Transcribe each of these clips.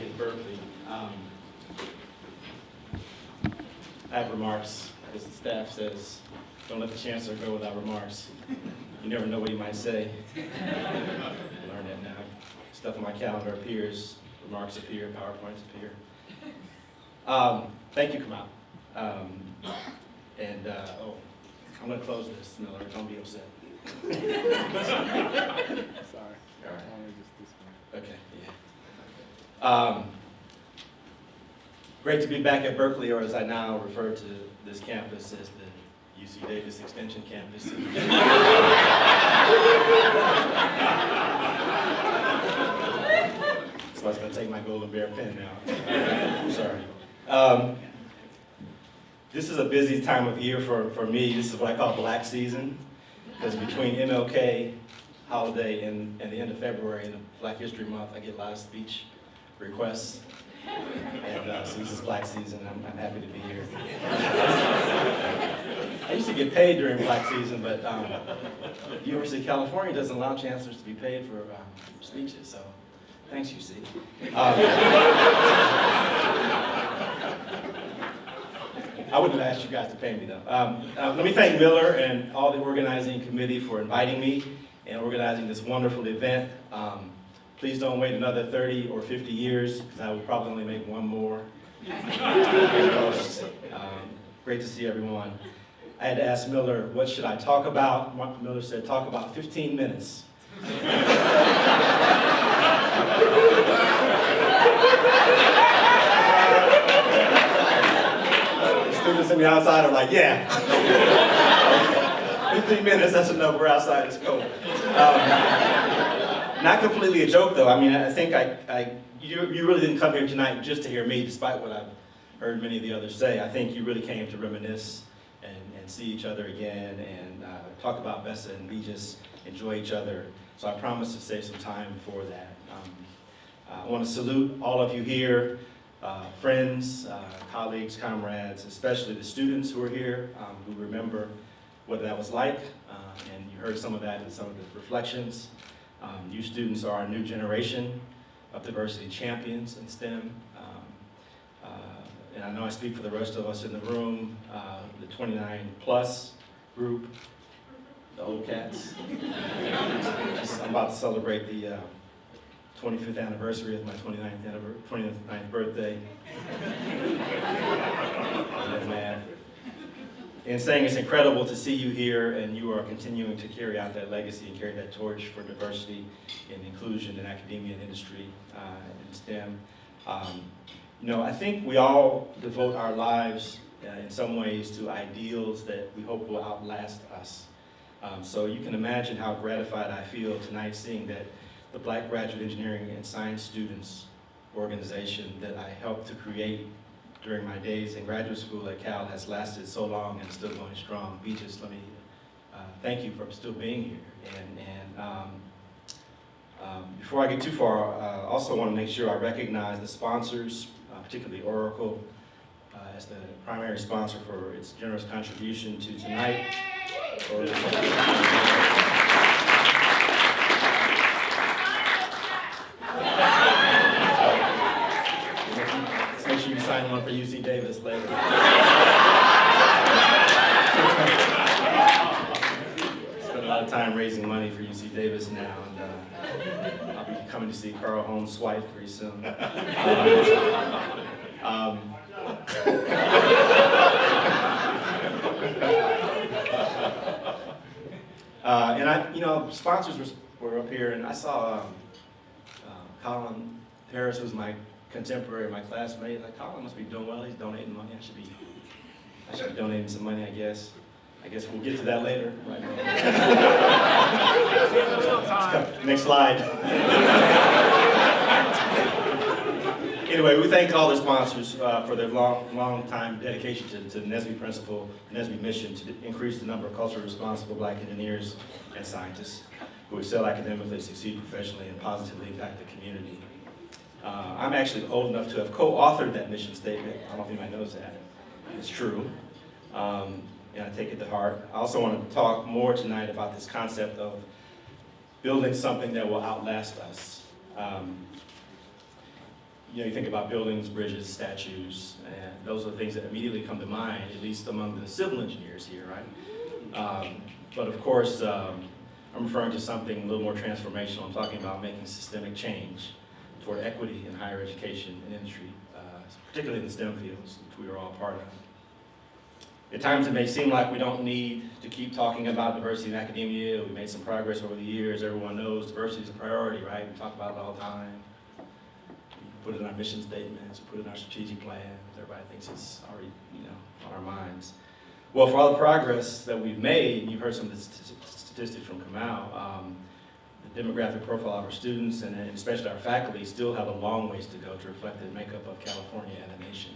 at Berkeley. I have remarks, as the staff says, don't let the chancellor go without remarks. You never know what he might say. I learned that now. Stuff on my calendar appears, remarks appear, PowerPoints appear. Thank you, Kamal. I'm going to close this, Miller. Don't be upset. Sorry. All right. Only just this one. Okay, yeah. Great to be back at Berkeley, or as I now refer to this campus as the UC Davis Extension Campus. So I was going to take my Golden Bear pen now. I'm sorry. This is a busy time of year for me. This is what I call Black season, because between MLK holiday and the end of February and the Black History Month, I get a lot of speech requests. And so this is Black season. I'm happy to be here. I used to get paid during Black season, but the University of California doesn't allow chancellors to be paid for speeches, so thanks, UC. I wouldn't have asked you guys to pay me, though. Let me thank Miller and all the organizing committee for inviting me and organizing this wonderful event. Please don't wait another 30 or 50 years, because I will probably only make one more. Great to see everyone. I had to ask Miller, what should I talk about? Miller said, talk about 15 minutes. Students on the outside are like, yeah. 15 minutes, that's enough, we're outside, it's cold. Not completely a joke, though. I mean, I think you really didn't come here tonight just to hear me, despite what I've heard many of the others say. I think you really came to reminisce and see each other again and talk about BGESS and BGESS, enjoy each other. So I promise to save some time for that. I want to salute all of you here, friends, colleagues, comrades, especially the students who are here, who remember what that was like, and you heard some of that in some of the reflections. You students are our new generation of diversity champions in STEM. And I know I speak for the rest of us in the room, the 29 plus group, the old cats. I'm about to celebrate the 25th anniversary of my 29th birthday. I'm mad. In saying it's incredible to see you here, and you are continuing to carry out that legacy and carry that torch for diversity and inclusion in academia and industry in STEM. I think we all devote our lives in some ways to ideals that we hope will outlast us. So you can imagine how gratified I feel tonight seeing that the Black Graduate Engineering and Science Students organization that I helped to create during my days in graduate school at Cal has lasted so long and still going strong. BGESS, let me thank you for still being here. And before I get too far, I also want to make sure I recognize the sponsors, particularly Oracle, as the primary sponsor for its generous contribution to tonight. Make sure you sign one for UC Davis later. Spend a lot of time raising money for UC Davis now, and I'll be coming to see Carl Holmes' wife pretty soon. Sponsors were up here, and I saw Colin Harris, who's my contemporary, my classmate. Like, Colin must be doing well. He's donating money. I should be donating some money, I guess. I guess we'll get to that later. Right. Next slide. Anyway, we thank all the sponsors for their long time dedication to the NSBE principle, the NSBE mission to increase the number of culturally responsible Black engineers and scientists who excel academically, succeed professionally, and positively impact the community. I'm actually old enough to have co-authored that mission statement. I don't know if anybody knows that. It's true. And I take it to heart. I also want to talk more tonight about this concept of building something that will outlast us. you think about buildings, bridges, statues, and those are the things that immediately come to mind, at least among the civil engineers here, right? But of course, I'm referring to something a little more transformational. I'm talking about making systemic change toward equity in higher education and industry, particularly in the STEM fields, which we are all part of. At times it may seem like we don't need to keep talking about diversity in academia. We made some progress over the years. Everyone knows diversity is a priority, right? We talk about it all the time. We put it in our mission statements, we put it in our strategic plans. Everybody thinks it's already, on our minds. Well, for all the progress that we've made, and you've heard some of the statistics from Kamal, the demographic profile of our students and especially our faculty still have a long ways to go to reflect the makeup of California and the nation.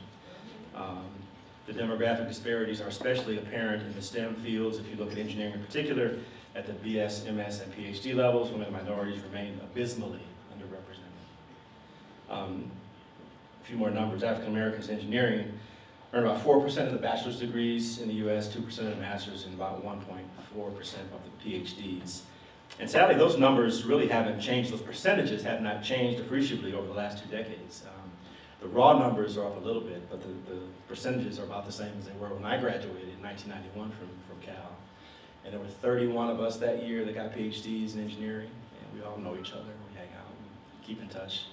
The demographic disparities are especially apparent in the STEM fields. If you look at engineering in particular, at the BS, MS, and PhD levels, women and minorities remain abysmally underrepresented. A few more numbers. African Americans in engineering earn about 4% of the bachelor's degrees in the US, 2% of the master's, and about 1.4% of the PhDs. And sadly, those numbers really haven't changed. Those percentages have not changed appreciably over the last 2 decades. The raw numbers are up a little bit, but the percentages are about the same as they were when I graduated in 1991 from Cal. And there were 31 of us that year that got PhDs in engineering, and we all know each other, we hang out, we keep in touch.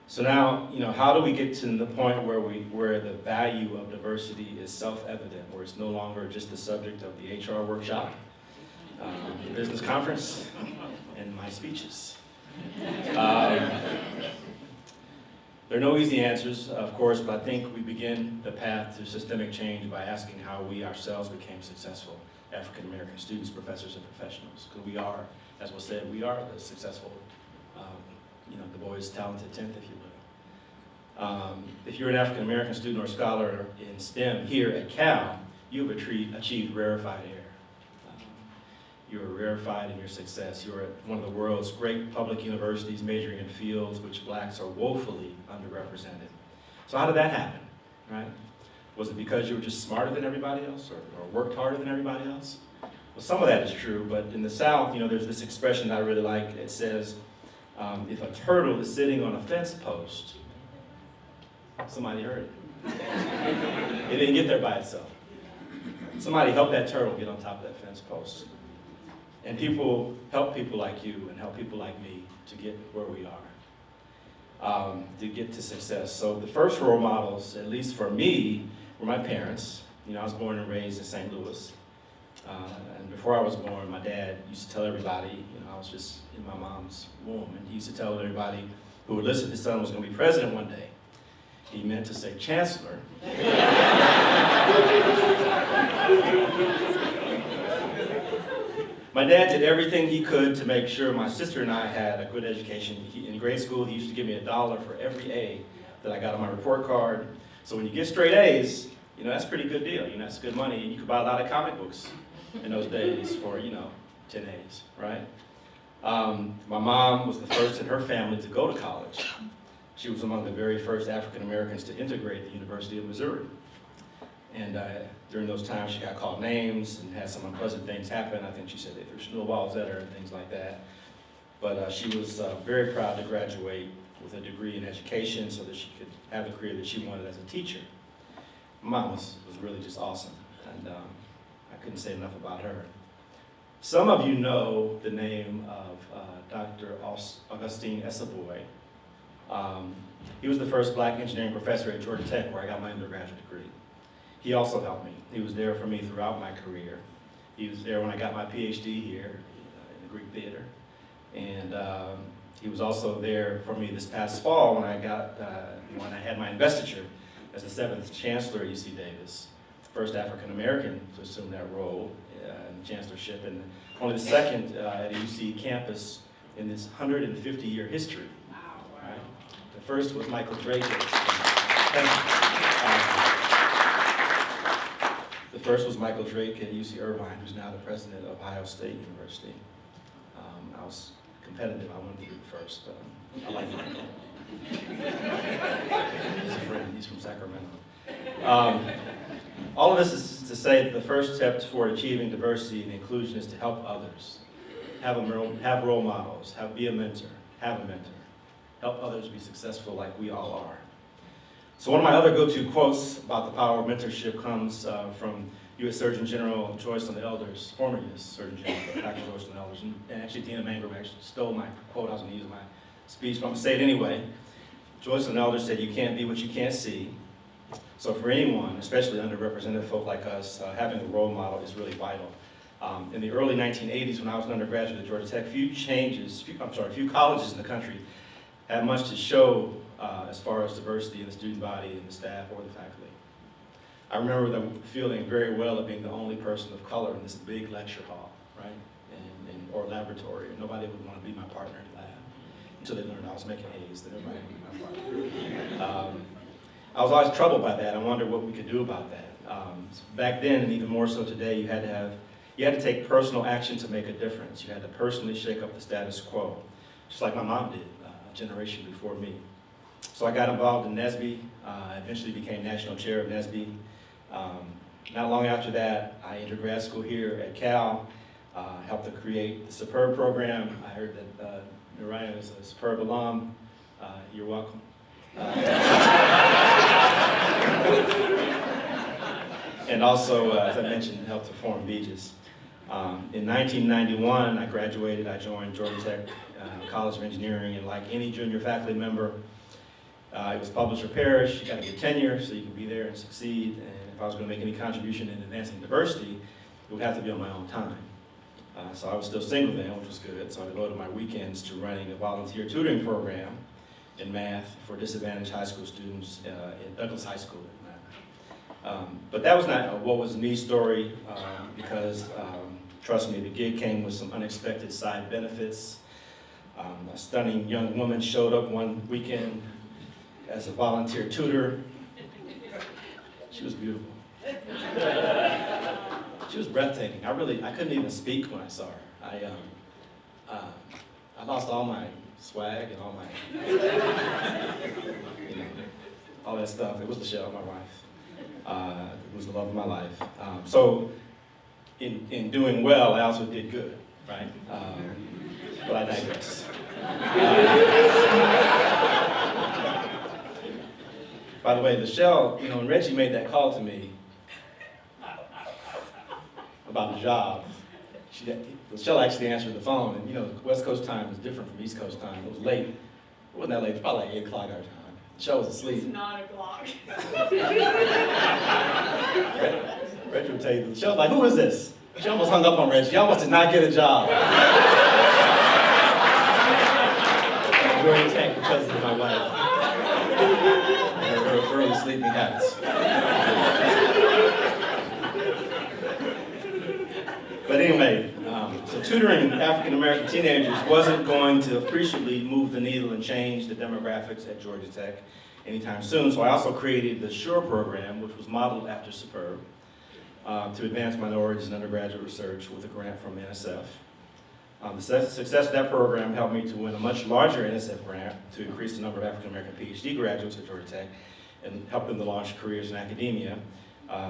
So now, how do we get to the point where the value of diversity is self-evident, where it's no longer just the subject of the HR workshop, the business conference, and my speeches? There are no easy answers, of course, but I think we begin the path to systemic change by asking how we ourselves became successful African-American students, professors, and professionals. Because we are, as was said, we are the successful, the boys' talented 10th, if you will. If you're an African-American student or scholar in STEM here at Cal, you've achieved rarefied air. You are rarefied in your success. You're at one of the world's great public universities majoring in fields which blacks are woefully underrepresented. So how did that happen, right? Was it because you were just smarter than everybody else or worked harder than everybody else? Well, some of that is true, but in the South, there's this expression that I really like. It says, if a turtle is sitting on a fence post, somebody heard it. It didn't get there by itself. Somebody helped that turtle get on top of that fence post. And people help people like you and help people like me to get where we are, to get to success. So the first role models, at least for me, were my parents. I was born and raised in St. Louis. And before I was born, my dad used to tell everybody, I was just in my mom's womb, and he used to tell everybody who would listen, his son was going to be president one day. He meant to say Chancellor. My dad did everything he could to make sure my sister and I had a good education. In grade school, he used to give me $1 for every A that I got on my report card. So when you get straight A's, that's a pretty good deal. That's good money. And you could buy a lot of comic books in those days for, 10 A's, right? My mom was the first in her family to go to college. She was among the very first African Americans to integrate the University of Missouri. And during those times, she got called names and had some unpleasant things happen. I think she said they threw snowballs at her and things like that. But she was very proud to graduate with a degree in education so that she could have the career that she wanted as a teacher. My mom was really just awesome, and I couldn't say enough about her. Some of you know the name of Dr. Augustine Esaboy. He was the first black engineering professor at Georgia Tech, where I got my undergraduate degree. He also helped me. He was there for me throughout my career. He was there when I got my PhD here in the Greek theater. And he was also there for me this past fall when I had my investiture as the 7th Chancellor of UC Davis, first African American to assume that role in chancellorship, and only the second at a UC campus in this 150-year history. Right? The first was Michael Drake. The first was Michael Drake at UC Irvine, who's now the president of Ohio State University. I was competitive. I wanted to be the first. I like Michael. He's a friend. He's from Sacramento. All of this is to say that the first step toward achieving diversity and inclusion is to help others. Have role models. Be a mentor. Have a mentor. help others be successful like we all are. So one of my other go-to quotes about the power of mentorship comes from U.S. Surgeon General Joycelyn Elders, former U.S. Surgeon General, Dr. Joycelyn Elders, and actually Tina Mangrum actually stole my quote. I was going to use in my speech, but I'm going to say it anyway. Joycelyn Elders said, "You can't be what you can't see." So for anyone, especially underrepresented folk like us, having a role model is really vital. In the early 1980s, when I was an undergraduate at Georgia Tech, few colleges in the country had much to show as far as diversity in the student body and the staff or the faculty. I remember the feeling very well of being the only person of color in this big lecture hall, right, or laboratory, and nobody would want to be my partner in lab until they learned I was making A's, then everybody would be my partner. I was always troubled by that. I wondered what we could do about that. Back then, and even more so today, you had to take personal action to make a difference. You had to personally shake up the status quo, just like my mom did a generation before me. So I got involved in NSBE, eventually became national chair of NSBE. Not long after that, I entered grad school here at Cal, helped to create the SUPERB program. I heard that Narayan is a SUPERB alum. You're welcome. And also, as I mentioned, helped to form BGESS. In 1991, I graduated. I joined Georgia Tech College of Engineering, and like any junior faculty member, it was publish or perish. You got to get tenure so you can be there and succeed. And if I was going to make any contribution in advancing diversity, it would have to be on my own time. So I was still single then, which was good. So I devoted my weekends to running a volunteer tutoring program in math for disadvantaged high school students in Douglas High School in Atlanta. But that was not a what was me story because, trust me, the gig came with some unexpected side benefits. A stunning young woman showed up one weekend as a volunteer tutor. She was beautiful. She was breathtaking. I couldn't even speak when I saw her. I lost all my swag and all my, all that stuff. It was Michelle, my wife. It was the love of my life. So in doing well, I also did good, right? But I digress. By the way, Michelle, when Reggie made that call to me about the job, Michelle actually answered the phone, and West Coast time is different from East Coast time. It was late. It wasn't that late, it was probably like 8 o'clock our time. Michelle was asleep. It's 9 o'clock. Reggie would tell you, Michelle was like, "Who is this?" She almost hung up on Reggie. Y'all must not get a job. Very tech because of my wife. And her early sleeping habits. But anyway, so tutoring African American teenagers wasn't going to appreciably move the needle and change the demographics at Georgia Tech anytime soon. So I also created the SURE program, which was modeled after SUPERB, to advance minorities in undergraduate research with a grant from NSF. The success of that program helped me to win a much larger NSF grant to increase the number of African American PhD graduates at Georgia Tech and help them to launch careers in academia.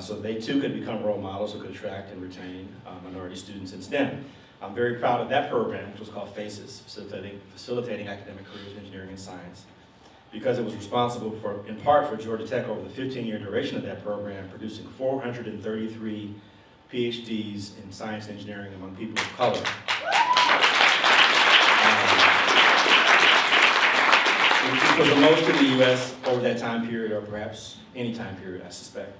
So they too could become role models who could attract and retain minority students in STEM. I'm very proud of that program, which was called FACES, Facilitating Academic Careers in Engineering and Science, because it was responsible in part for Georgia Tech over the 15-year duration of that program, producing 433 PhDs in science and engineering among people of color. Which was the most in the U.S. over that time period, or perhaps any time period, I suspect.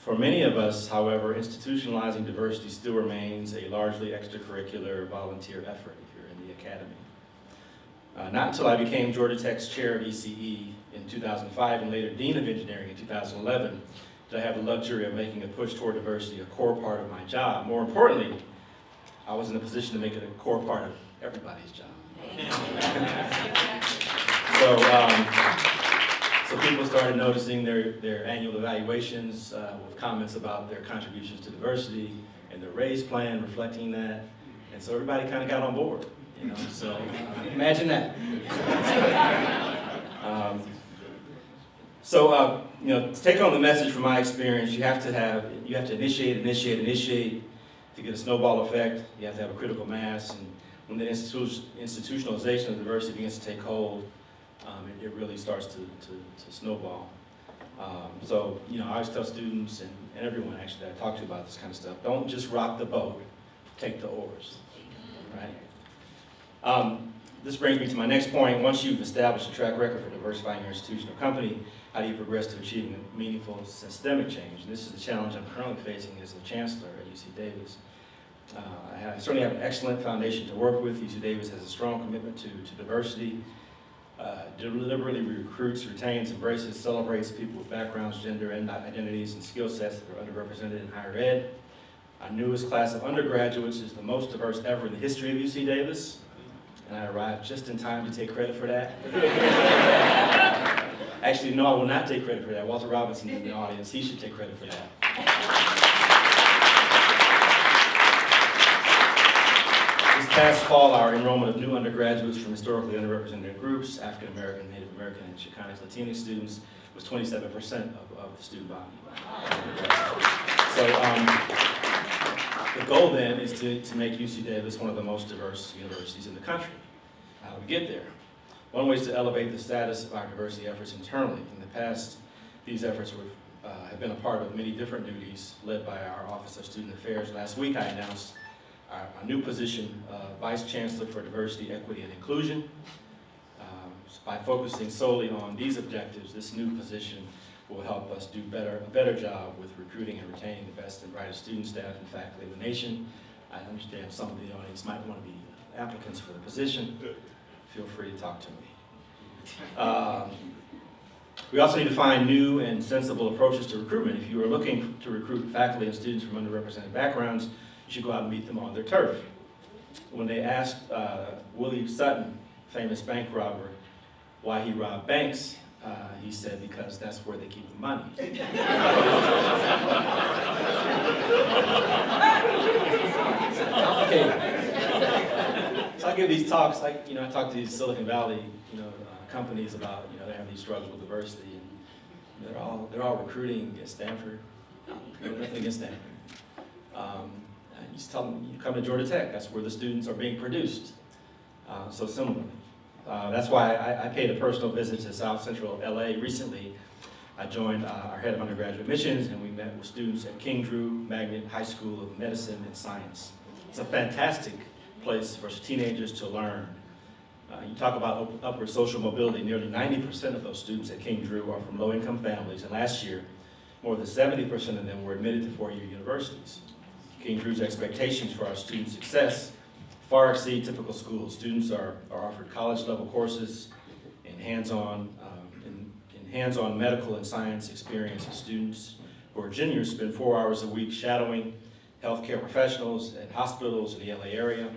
For many of us, however, institutionalizing diversity still remains a largely extracurricular volunteer effort if you're in the academy. Not until I became Georgia Tech's chair of ECE in 2005 and later Dean of Engineering in 2011 did I have the luxury of making a push toward diversity a core part of my job. More importantly, I was in a position to make it a core part of everybody's job. So people started noticing their annual evaluations with comments about their contributions to diversity and their raise plan reflecting that. And so everybody kind of got on board, so imagine that. To take on the message from my experience, you have to initiate to get a snowball effect. You have to have a critical mass, and when the institutionalization of diversity begins to take hold, it really starts to snowball. So, I always tell students and everyone actually that I talk to about this kind of stuff, don't just rock the boat, take the oars, right? This brings me to my next point. Once you've established a track record for diversifying your institution or company, how do you progress to achieving a meaningful systemic change? And this is the challenge I'm currently facing as a chancellor at UC Davis. I certainly have an excellent foundation to work with. UC Davis has a strong commitment to diversity, deliberately recruits, retains, embraces, celebrates people with backgrounds, gender, and identities, and skill sets that are underrepresented in higher ed. Our newest class of undergraduates is the most diverse ever in the history of UC Davis, and I arrived just in time to take credit for that. Actually, no, I will not take credit for that. Walter Robinson is in the audience. He should take credit for that. This past fall, our enrollment of new undergraduates from historically underrepresented groups, African American, Native American, and Chicanic Latinx students, was 27% of the student body. So the goal then is to make UC Davis one of the most diverse universities in the country. How do we get there? One way is to elevate the status of our diversity efforts internally. In the past, these efforts have been a part of many different duties led by our Office of Student Affairs. Last week, I announced our new position, Vice Chancellor for Diversity, Equity, and Inclusion. By focusing solely on these objectives, this new position will help us do a better job with recruiting and retaining the best and brightest student, staff, and faculty in the nation. I understand some of the audience might want to be applicants for the position. Feel free to talk to me. We also need to find new and sensible approaches to recruitment. If you are looking to recruit faculty and students from underrepresented backgrounds, you should go out and meet them on their turf. When they asked Willie Sutton, famous bank robber, why he robbed banks, he said, because that's where they keep the money. Okay. So I give these talks, I talk to these Silicon Valley, companies about, they have these struggles with diversity, and they're all recruiting at Stanford. Nothing against Stanford. You just tell them, you come to Georgia Tech, that's where the students are being produced. So similarly. That's why I paid a personal visit to South Central LA recently. I joined our head of undergraduate admissions, and we met with students at King Drew Magnet High School of Medicine and Science. It's a fantastic place for teenagers to learn. You talk about upward social mobility. Nearly 90% of those students at King Drew are from low-income families, and last year, more than 70% of them were admitted to four-year universities. King Drew's expectations for our student success far exceed typical schools. Students are offered college-level courses in hands-on medical and science experience. Students who are juniors spend 4 hours a week shadowing healthcare professionals at hospitals in the LA area.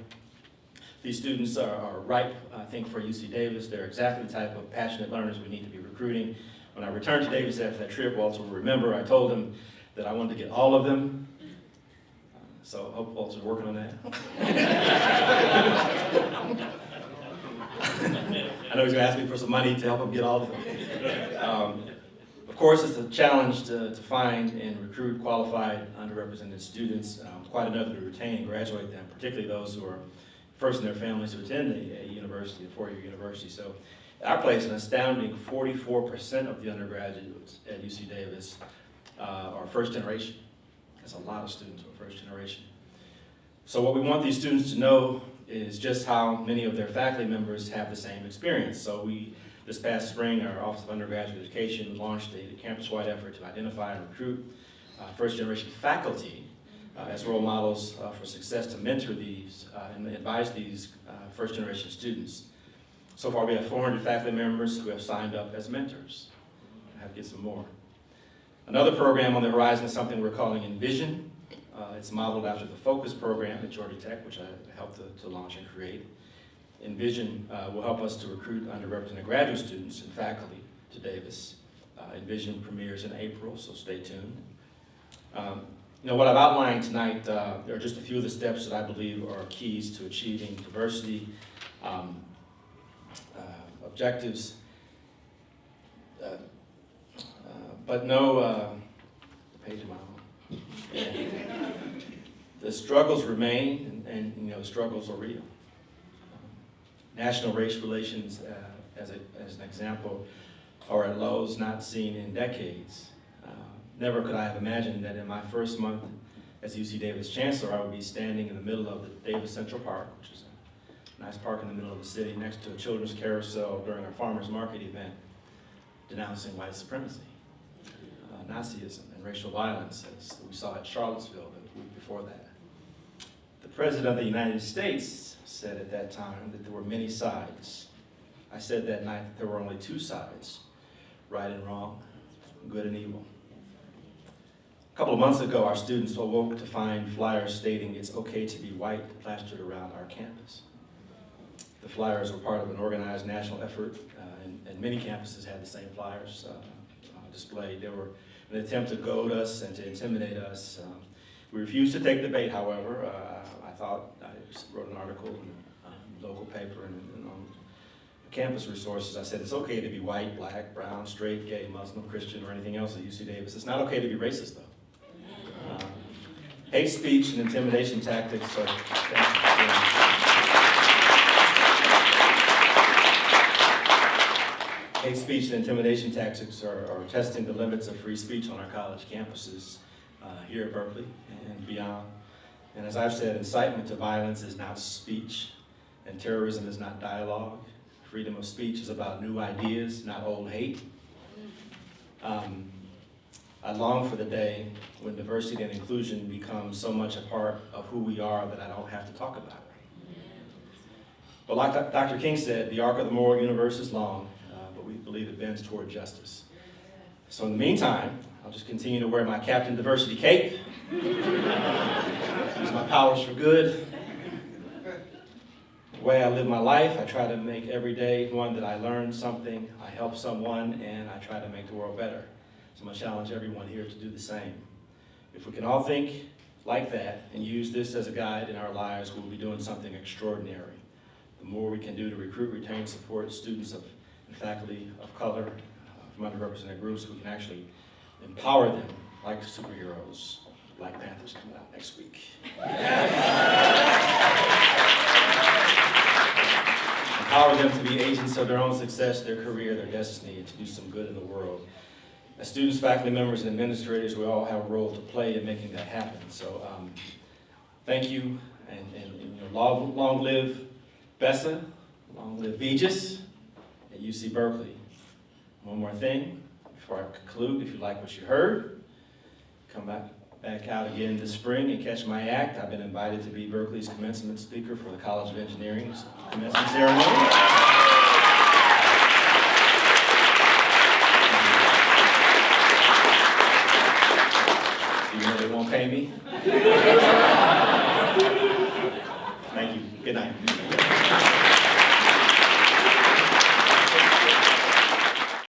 These students are ripe, I think, for UC Davis. They're exactly the type of passionate learners we need to be recruiting. When I returned to Davis after that trip, Walter will remember, I told him that I wanted to get all of them. So I hope Walter's working on that. I know he's going to ask me for some money to help him get all of them. Of course, it's a challenge to find and recruit qualified, underrepresented students. Quite another to retain and graduate them, particularly those who are first in their families to attend a university, a four-year university. So at our place, an astounding 44% of the undergraduates at UC Davis are first generation. That's a lot of students who are first generation. So what we want these students to know is just how many of their faculty members have the same experience. So this past spring, our Office of Undergraduate Education launched a campus-wide effort to identify and recruit first-generation faculty as role models for success, to mentor these and advise these first-generation students. So far, we have 400 faculty members who have signed up as mentors. I have to get some more. Another program on the horizon is something we're calling Envision. It's modeled after the Focus program at Georgia Tech, which I helped to launch and create. Envision will help us to recruit underrepresented graduate students and faculty to Davis. Envision premieres in April, so stay tuned. What I've outlined tonight, there are just a few of the steps that I believe are keys to achieving diversity objectives. But no, page am I on? Yeah. The struggles remain, and the struggles are real. National race relations, as an example, are at lows not seen in decades. Never could I have imagined that in my first month as UC Davis Chancellor, I would be standing in the middle of the Davis Central Park, which is a nice park in the middle of the city, next to a children's carousel during our farmers market event, denouncing white supremacy, Nazism, and racial violence, as we saw at Charlottesville the week before that. The President of the United States said at that time that there were many sides. I said that night that there were only two sides, right and wrong, good and evil. A couple of months ago, our students awoke to find flyers stating it's okay to be white plastered around our campus. The flyers were part of an organized national effort, and many campuses had the same flyers displayed. They were an attempt to goad us and to intimidate us. We refused to take the bait, however. I wrote an article in a local paper and on campus resources. I said it's okay to be white, black, brown, straight, gay, Muslim, Christian, or anything else at UC Davis. It's not okay to be racist, though. Hate speech and intimidation tactics are hate speech and intimidation tactics are testing the limits of free speech on our college campuses here at Berkeley and beyond. And as I've said, incitement to violence is not speech, and terrorism is not dialogue. Freedom of speech is about new ideas, not old hate. I long for the day when diversity and inclusion become so much a part of who we are that I don't have to talk about it. But like Dr. King said, the arc of the moral universe is long, but we believe it bends toward justice. So in the meantime, I'll just continue to wear my Captain Diversity cape, use my powers for good. The way I live my life, I try to make every day one that I learn something, I help someone, and I try to make the world better. So I'm going to challenge everyone here to do the same. If we can all think like that and use this as a guide in our lives, we'll be doing something extraordinary. The more we can do to recruit, retain, support students and faculty of color from underrepresented groups, we can actually empower them like superheroes. Black Panther's coming out next week. Empower them to be agents of their own success, their career, their destiny, and to do some good in the world. As students, faculty members, and administrators, we all have a role to play in making that happen. So thank you, and long live BGESS, long live BGESS at UC Berkeley. One more thing before I conclude, if you like what you heard, come back out again this spring and catch my act. I've been invited to be Berkeley's commencement speaker for the College of Engineering's commencement ceremony. Even though they won't pay me.